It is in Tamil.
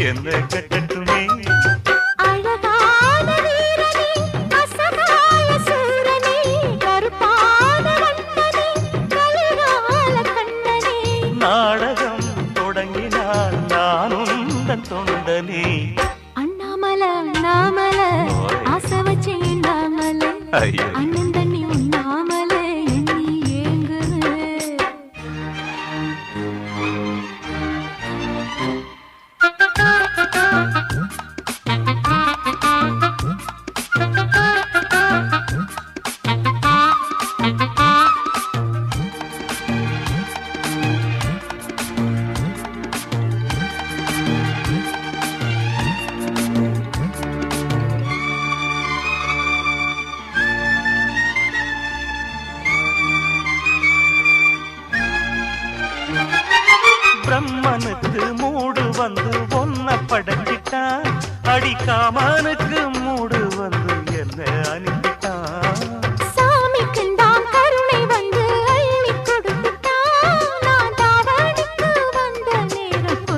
என்ன கட்டட்டுமே அழகான வீரனே அசகாய சூரனே கருப்பான வண்ணனே கலிகால கண்ணனே நாடகம் தொடங்கினால் நானும் தன் தொண்டனே அண்ணாமலை அண்ணாமலை ஆசை வச்சு எண்ணாமலை அண்ணன் தண்ணி உண்ணாமலை எண்ணி ஏங்குது பிரம்மனுக்கு மூடு வந்து ஒன்ன படைச்சிட்டான் அடிக்காமனு